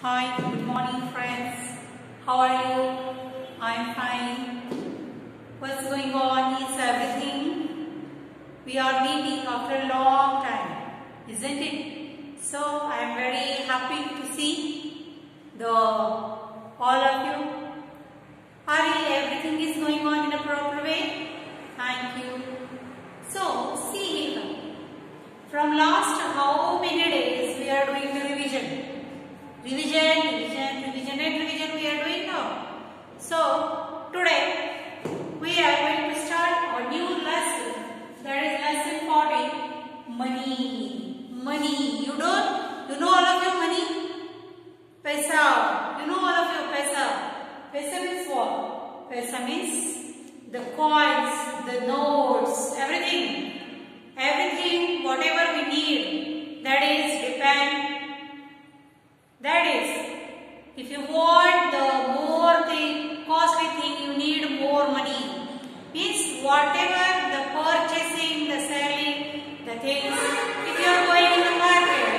Hi, good morning friends. How are you? I'm fine. What's going on? Is everything? We are meeting after a long time, isn't it? So I'm very happy to see all of you. Everything is going on in a proper way? Thank you. So see here. From last how many days we are doing the revision? Revision we are doing now. So today we are going to start a new lesson, that is lesson 40, money. Money. You know all of your money? Paisa. You know all of your paisa. Paisa means what? Paisa means the coins, the notes, everything. Everything, whatever we need, that is if you want the more thing, costly thing, you need more money. Means whatever the purchasing, the selling, the things, if you are going in the market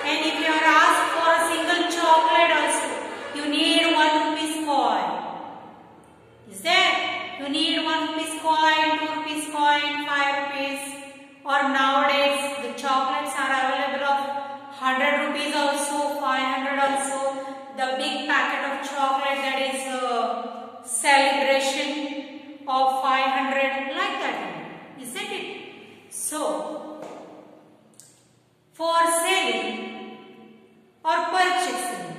and if you are asked for a single chocolate also, you need 1 rupees coin. Is there? You need 1 rupees coin, 2 rupees coin, 5 rupees. Or nowadays the chocolates are available of 100 rupees also, 500 also. The big packet of chocolate, that is celebration of 500, like that, isn't it? So, for selling or purchasing,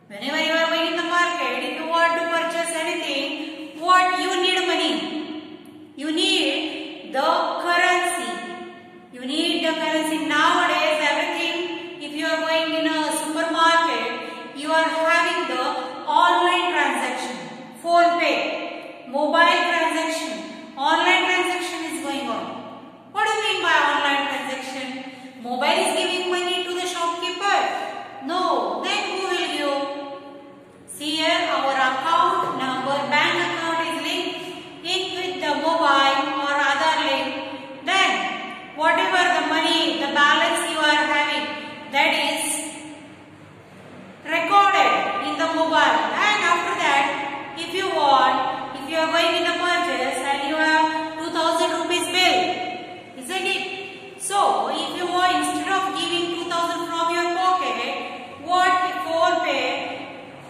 whenever you are going in the market, if you want to purchase anything, what you need? Money. You need the currency. You need the currency. Nowadays, everything, if you are going in a supermarket, you are having the online transaction, phone pay, mobile transaction, online transaction is going on. What do you mean by online transaction? Mobile is giving money to the shopkeeper? No. Then who will give? See here, our account number, bank account is linked in with the mobile or other link. Then whatever the money, the balance you are having, that is recorded in the mobile. And after that, if you want, if you are going in a purchase and you have 2000 rupees bill, isn't it? So if you want, instead of giving 2000 from your pocket, what phone pay,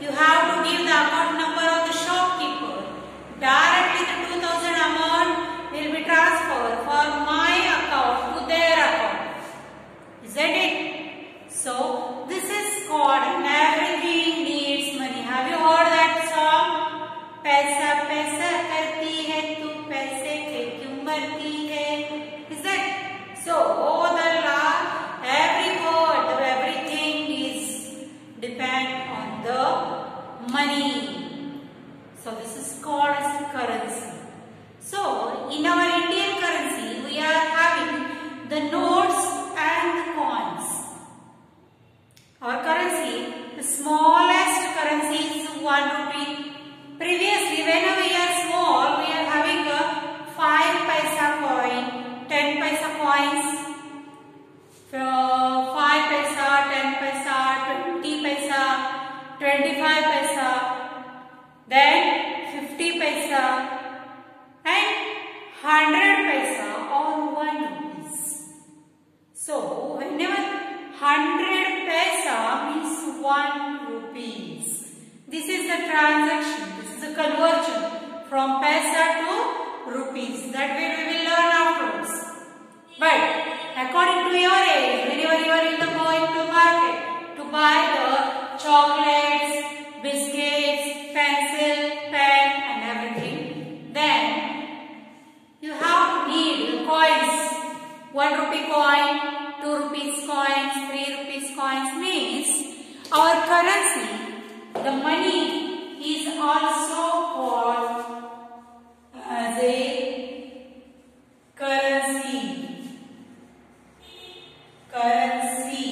you have to give the account number of the shopkeeper. Directly the 2000 amount will be transferred from my account to their account. Isn't it? So this is called everything needs money. Have you heard that song? पैसा पैसा करती है तू पैसे के क्यों मरती है? Is that? So all the every word, everything is depend on the money. So this is called as currency. So in our Indian currency, we are having the notes and the coins. Our currency, the smallest currency is 1 rupee. Previously, when we are small, we are having a 5 paisa coin, 10 paisa coins, 5 paisa, 10 paisa, 20 paisa, 25 paisa, then 50 paisa and 100 paisa or 1 rupees. So, whenever 100 paisa means 1 rupees. This is the transaction. This is the conversion from paisa to rupees. That way we will learn afterwards. But according to your age, whenever you are in the going to market to buy the chocolates, biscuits, pencil, pen and everything, then you have to need coins. 1 rupee coin, 2 rupees coins, 3 rupees coins means our currency, the money is also called as a currency. Currency.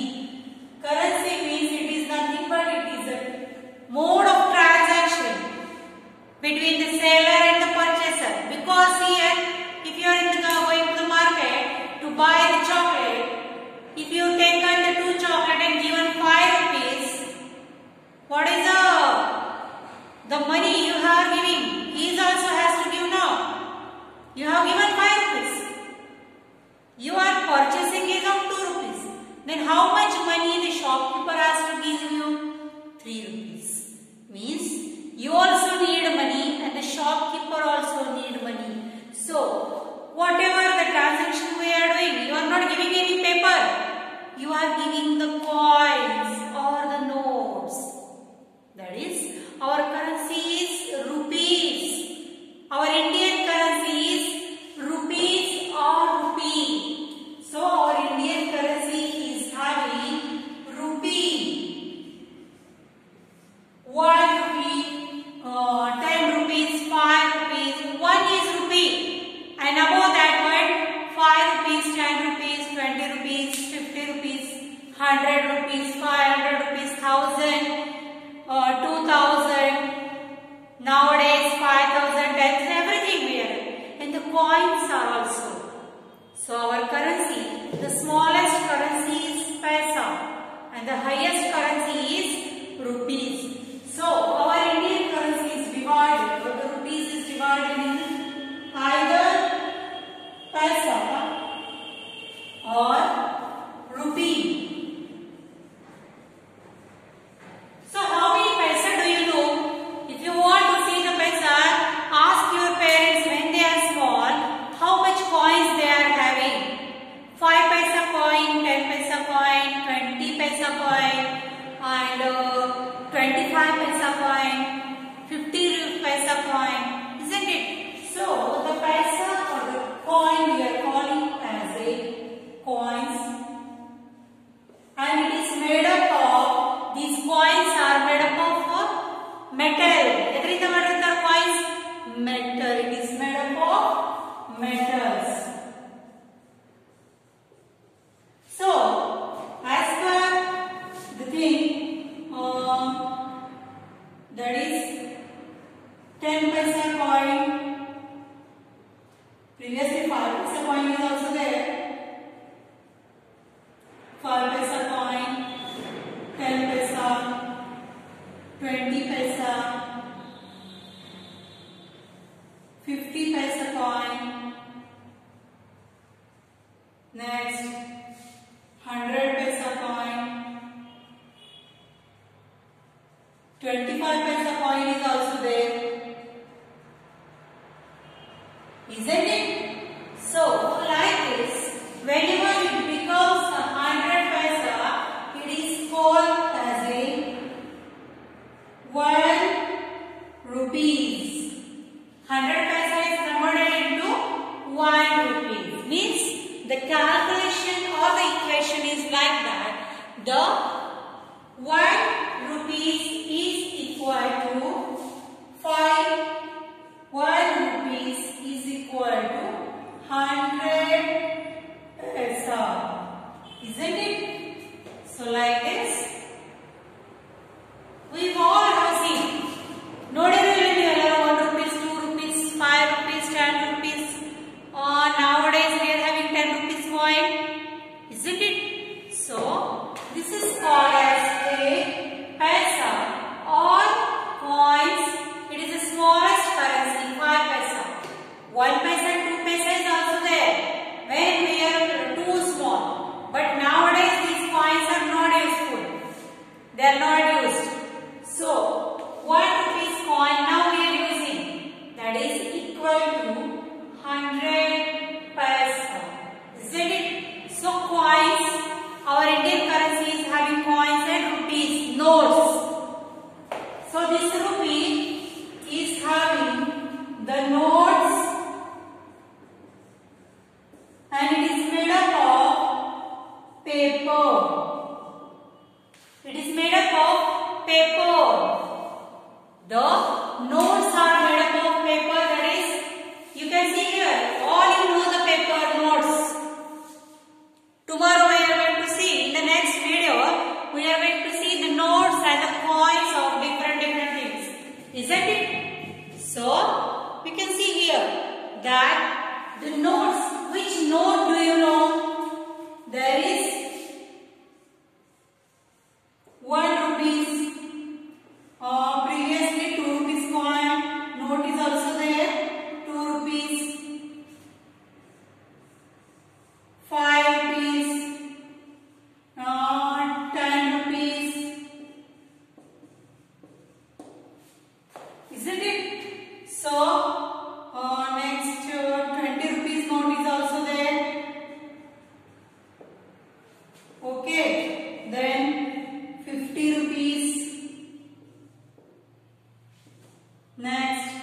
Currency means it is nothing but it is a mode of transaction between the seller and the purchaser. Because here, if you are going to the market to buy the chocolate, if you take the 2 chocolate and given 5 rupees, of 2 rupees. Then how much money the shopkeeper has to give you? 3 rupees. Means you also need money and the shopkeeper also need money. So whatever the transaction we are doing, you are not giving any paper. You are giving the coins or the notes. That is, our currency is rupees. Our Indian currency is rupees or rupee. So our Indian currency is having rupee. 1 rupee, 10 rupees, 5 rupees, 1 is rupee. And above that one, 5 rupees, 10 rupees, 20 rupees, 50 rupees, 100 rupees, 500 rupees, 1000, 2000, nowadays 5000, 10,000, everything we have. And the coins are also. So our currency, the smallest currency is paisa and the highest currency is rupees. So our Indian currency is divided, or the rupees is divided in either paisa or rupee. So how many paisa do you know? If you want to see the paisa, ask your parents when they are small how much coins they are having. 5 paisa coin, 10 paisa coin, 20 paisa coin, and 25 paisa coin, 50 paisa coin, isn't it? So the paisa or the coin we are calling as a coins, and it is made up of, these coins are made up of metal. Edrinda ಮಾಡಿರ್ತಾರೆ coins? Metal. It is made up of metals. So as per the thing, that is 10 paisa coin. Previously 5 paisa coin is also there. 5 paisa coin, 10 paisa, 20 paisa, 50 paisa coin. Next, 100 paisa coin. 25 paisa coin is also there. Isn't it? So, like this, whenever it becomes 100 paisa, it is called as a 1 rupees. 100 paisa is converted into 1 rupees. Means the calculation or the equation is like that. The 1 rupees is equal to 5. 1 rupees is equal to 100 paisa. Isn't it? So like this, we all have seen. Nowadays 1 rupees, 2 rupees, 5 rupees, 10 rupees. Nowadays we are having 10 rupees coin. Isn't it? So this is called as a paisa or coins. It is the smallest currency, 5 paisa. 1 paisa, 2 paisa is also there when we are too small. But nowadays these coins are not useful. They are not used. So 1 rupees coin now we are using. That is equal to 100 paisa. Isn't it? So coins, our Indian currency is having coins and rupees, notes. So this rupee is having the notes, and it is made up of paper. It is made up of paper. The notes are made up of paper. That is, you can see here, all you know the paper notes. Tomorrow we are going to see, in the next video, we are going to see the notes and the coins of different things. Isn't it? So, we can see here that the notes, which note do you know? There is 1 rupees, previously 2 rupees Okay, then 50 rupees. Next,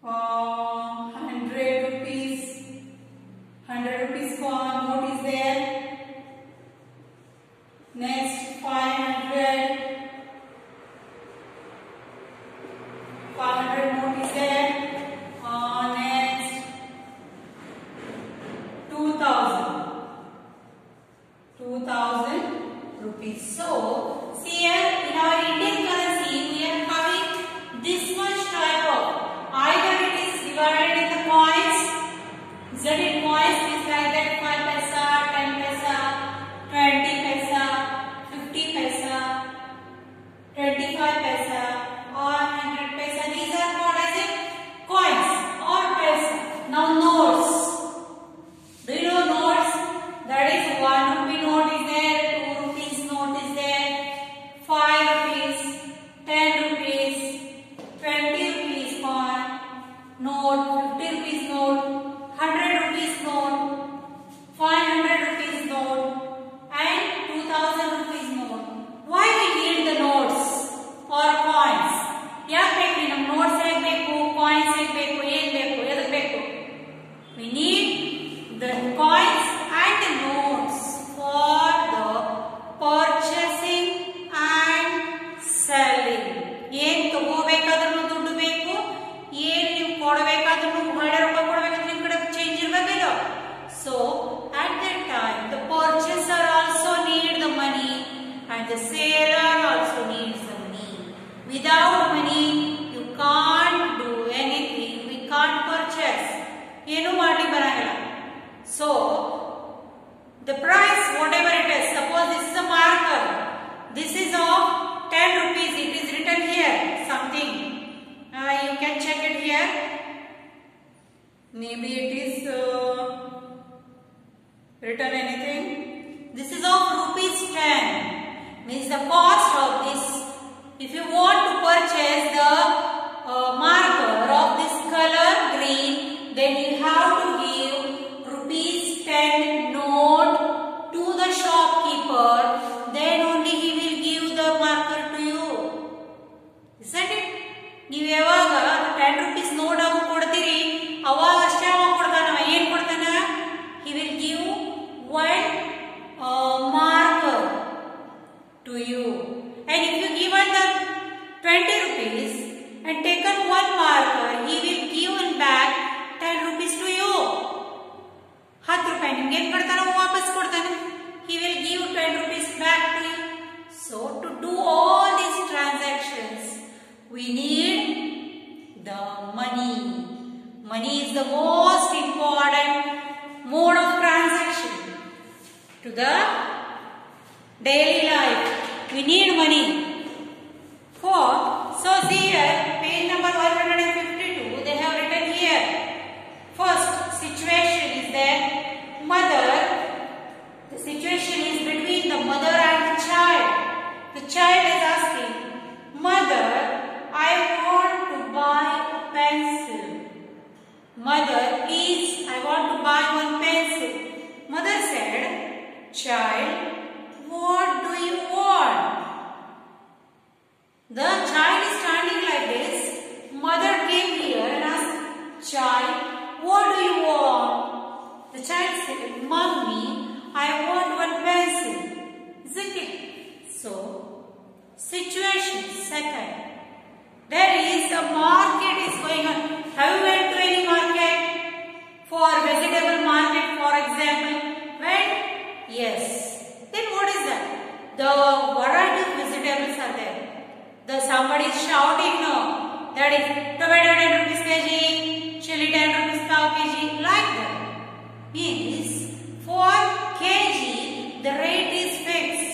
100 rupees. 100 rupees coin note is there. Next, 500. 500 note is there. Next, 2000. 2000 rupees. So, see here in our Indian currency, we are having this much type of, either it is divided in the coins, Z in coins is like that 5 paisa, 10 paisa, 20 paisa, 50 paisa, 25 paisa or 100 paisa. These are called as a coins or paisa. Now notes. Do you know notes? That is 1 rupee note is there, 2 rupees note is there, 5 rupees, 10 rupees, 20 rupees coin note, 50 rupees note, 100 rupees note, 500 rupees note and 2000 rupees note. Why we need the notes or coins? ಯಾಕೆ ಬೇಕು ನಮ್ಮ notes ಹೇಗೆ ಬೇಕು, coins ಹೇಗೆ ಬೇಕು, ಏನ್ ಬೇಕು, ಎದಕ್ಕೆ ಬೇಕು? We need the coins and the notes for the purchasing and selling. ಏನ್ ತಗೋಬೇಕಾದ್ರೂ ದುಡ್ಡು ಬೇಕು, ಏನ್ ನೀವು ಕೊಡಬೇಕಾದ್ರೂ ಒಳ್ಳೆ ರೊಕ್ಕ ಕೊಡಬೇಕಾದ್ರೆ ನಿಮ್ ಕಡೆ ಚೇಂಜ್ ಇರಬೇಕಲ್ಲ. So at that time the purchaser also need the money and the seller also needs the money. Without money you can't do anything. We can't purchase. ಏನು ಮಾಡಿ ಬರಂಗಿಲ್ಲ. So the price whatever it is, suppose this is a marker, this is of 10 rupees, it is written here something, you can check it here, maybe it is written anything. This is of rupees 10, means the cost of this. If you want to purchase the marker of this color green, then you have to give rupees 10 note to the shopkeeper, then only he will give the marker to you. Isn't it? ನೀವು ಯಾವಾಗ 10 rupees note ಅವ ಕೊಡ್ತೀರಿ, ಅವಾಗ ಅಷ್ಟೇ ಅವ ಕೊಡ್ತಾನ. ಏನ್ ಕೊಡ್ತಾನ? He will give one marker to you. And if you given the 20 rupees and taken one marker, he will give back 10 rupees to you. 10 ರೂಪಾಯಿ ನಿಮ್ಗೆ ಏನ್ ಕೊಡ್ತಾನ ವಾಪಸ್ ಕೊಡ್ತಾನೆ. He will give 10 rupees back to you. So to do all these transactions, we need the money. Money is the most important mode of transaction to the daily life. We need money. So see here, page number 152, they have written here. First situation is that mother, the situation is between the mother and the child. The child is asking, Mother, I want to buy a pencil. Mother, please, I want to buy one pencil. Mother said, Child, what do you want? The child is standing like this. Mother came here and asked, Child, what do you want? The child said, Mommy, I want one pencil. Isn't it? So, situation second. There is a market is going on. Have you went to any market? For vegetable market, for example? Went? Yes. Then what is that? The variety of vegetables are there. The somebody is shouting, no. That is tomato 10 rupees kg, chili 10 rupees kg, like that. Means for kg the rate is fixed.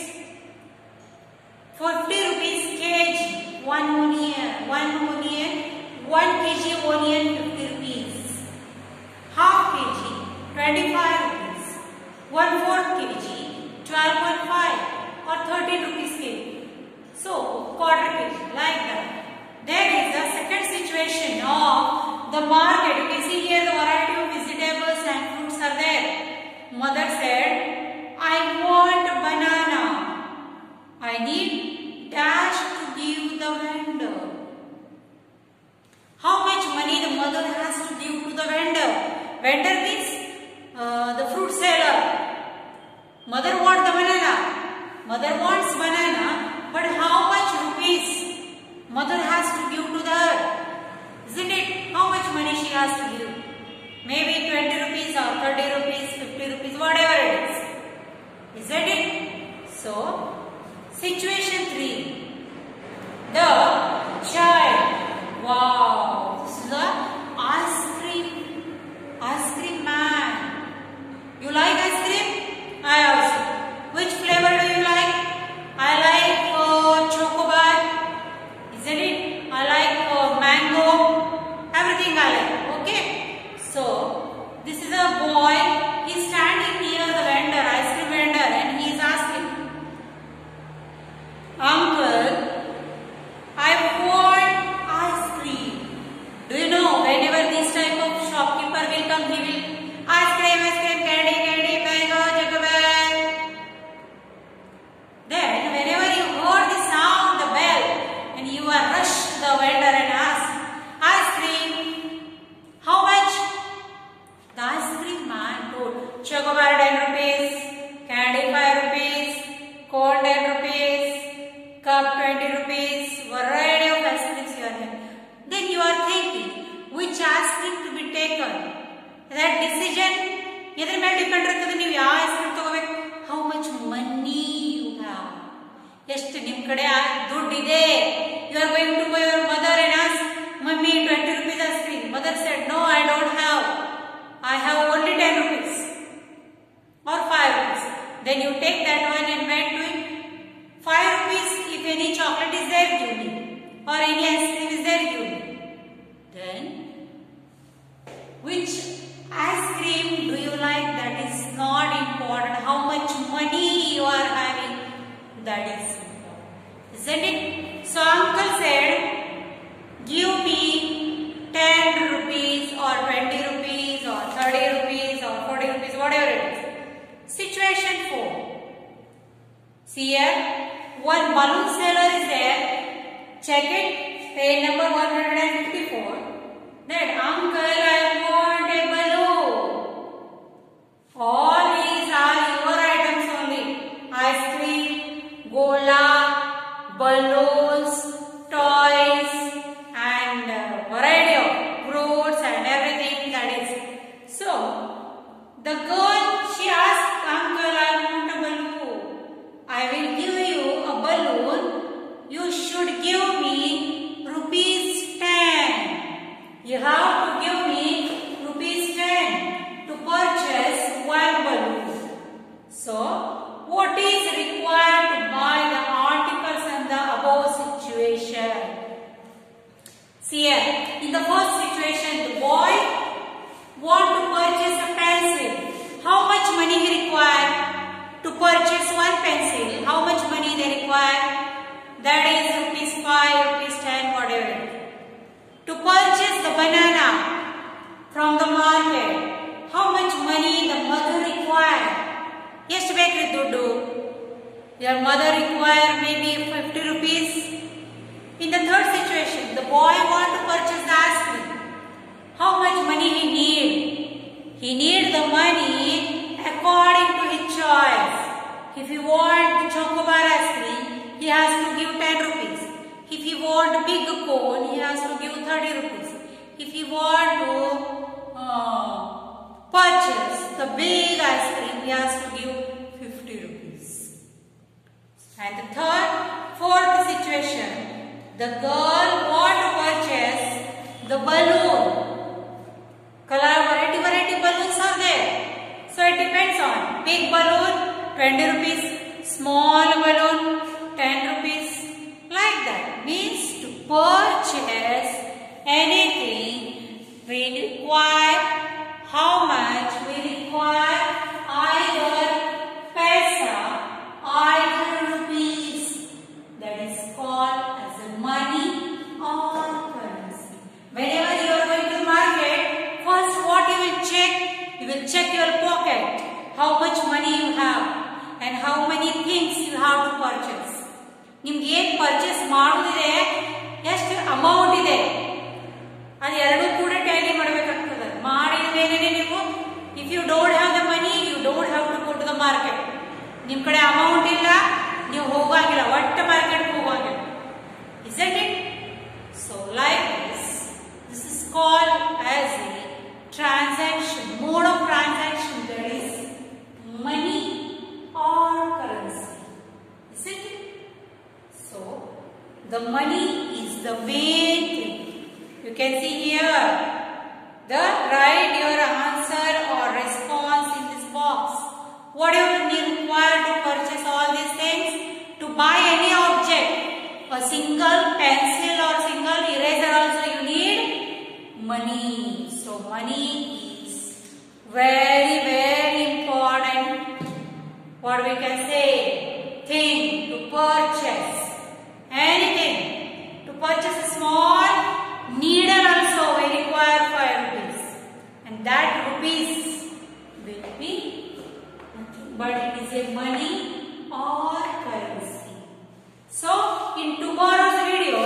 50 rupees kg, 1 onion, 1 kg onion 50 rupees. Half kg 25 rupees. 1/4 kg 12.5 or 13 rupees kg. So quarter kg, like that. There is a second situation of the market. You can see here the variety of vegetables and fruits are there. Mother Mother wants banana, but how much rupees mother has to give to her? Isn't it? How much money she has to give? Maybe 20 rupees or 30 rupees, 50 rupees, whatever it is. Isn't it? So, situation 3. The child. Wow, this is a ice cream man. You like ice cream? I also. Which flavor do you like? I like chocobar. Isn't it? I like mango. Everything I like. Okay. So, this is a boy. He's standing near the vendor, ice cream vendor, and he is asking, Uncle, I want ice cream. Do you know, whenever this type of shopkeeper will come, he will ice cream, candy, mango, chocobar. Then, whenever you heard the sound, the bell, and you are rushed to the vendor and ask, ice cream, how much? The ice cream man told, chocobar 10 rupees, candy 5 rupees, cone 10 rupees, cup 20 rupees, variety of ice creams you are having. Then you are thinking, which ice cream to be taken? That decision, either may depend on the ice cream to how much money you have. Yes, nimkade dud ide. You are going to your mother and ask, Mummy, 20 rupees ice cream. Mother said, no, I don't have. I have only 10 rupees or 5 rupees. Then you take that one and went to it. 5 rupees, if any chocolate is there, give me. Or any ice cream is there, give me. Then, which ice cream do you like? That is not important. How much money you are having, that is important. Isn't it? So, uncle said, give me 10 rupees or 20 rupees or 30 rupees or 40 rupees, whatever it is. Situation 4. See here, one balloon seller is there. Check it. Page number 154. That uncle, I want a balloon. All these are your items only. Ice cream, gola, balloons, toys, and variety of fruits and everything that is. So, the girl, she asked, Uncle, I want a balloon. I will give you a balloon. You should give me rupees 10. You have to give me rupees 10 to purchase one balloon. So, what is required to buy the articles in the above situation? See here, in the first situation, the boy wants to purchase a pencil. How much money he require to purchase one pencil? How much money they require? That is rupees 5, rupees 10, whatever. To purchase the banana from the market, how much money the mother require? Yes, your mother require maybe 50 rupees. In the third situation, the boy want to purchase the ice cream. How much money he need? He need the money according to his choice. If he want the chocobar ice cream, he has to give 10 rupees. If he want big cone, he has to give 30 rupees. If he want to purchase the big ice cream, he has to give 50 rupees. And the fourth situation, the girl want to purchase the balloon. Color variety balloons are there. So it depends on big balloon 20 rupees, small balloon 10 rupees, like that. Means to purchase anything we require, how much we require, either paisa, either rupees. That is called as a money or currency. Whenever you are going to the market, first what you will check? You will check your pocket, how much money you have and how many things you have to purchase. ನಿಮಗೆ ಏನು purchase ಮಾಡೋದಿದೆ, ಎಷ್ಟು amount ಇದೆ, ಅದು ಎರಡೂ ಕೂಡ Tally ಮಾಡಬೇಕಾಗ್ತದೆ. ಮಾಡಿದ ಮೇಲೆ ನೀವು, if you don't have the money, you don't have to go to the market. ನಿಮ್ಮ ಕಡೆ ಅಮೌಂಟ್ ಇಲ್ಲ, The money is the main thing. You can see here. Write your answer or response in this box. What do you require to purchase all these things? To buy any object, a single pencil or single eraser also you need money. So money is very, very important. What we can say? Thing to purchase. Anything. To purchase a small needle also we require 5 rupees. And that rupees will be nothing but it is a money or currency. So in tomorrow's video,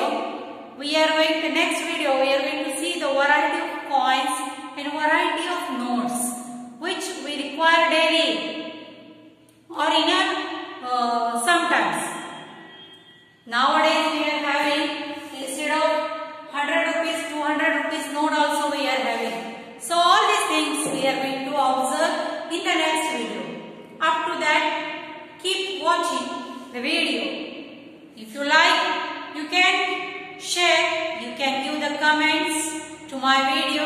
next video we are going to see the variety of coins and variety of notes which we require daily or in a sometimes. Nowadays we are having instead of 100 rupees, 200 rupees note also we are having. So all these things we are going to observe in the next video. Up to that, keep watching the video. If you like, you can share, you can give the comments to my video.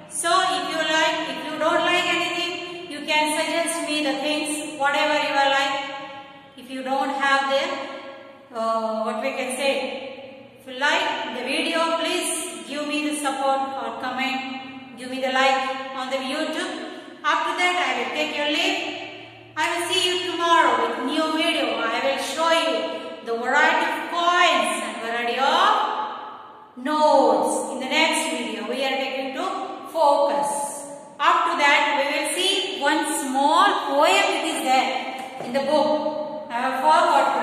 So if you like, if you don't like anything, you can suggest me the things, whatever you are like. If you don't have the, what we can say, if you like the video, please give me the support or comment. Give me the like on the YouTube. After that, I will take your leave. I will see you tomorrow with new video. I will show you the variety of coins and variety of notes. In the next video, we are taking to focus. After that, we will see one small poem it is there in the book. I have forgot.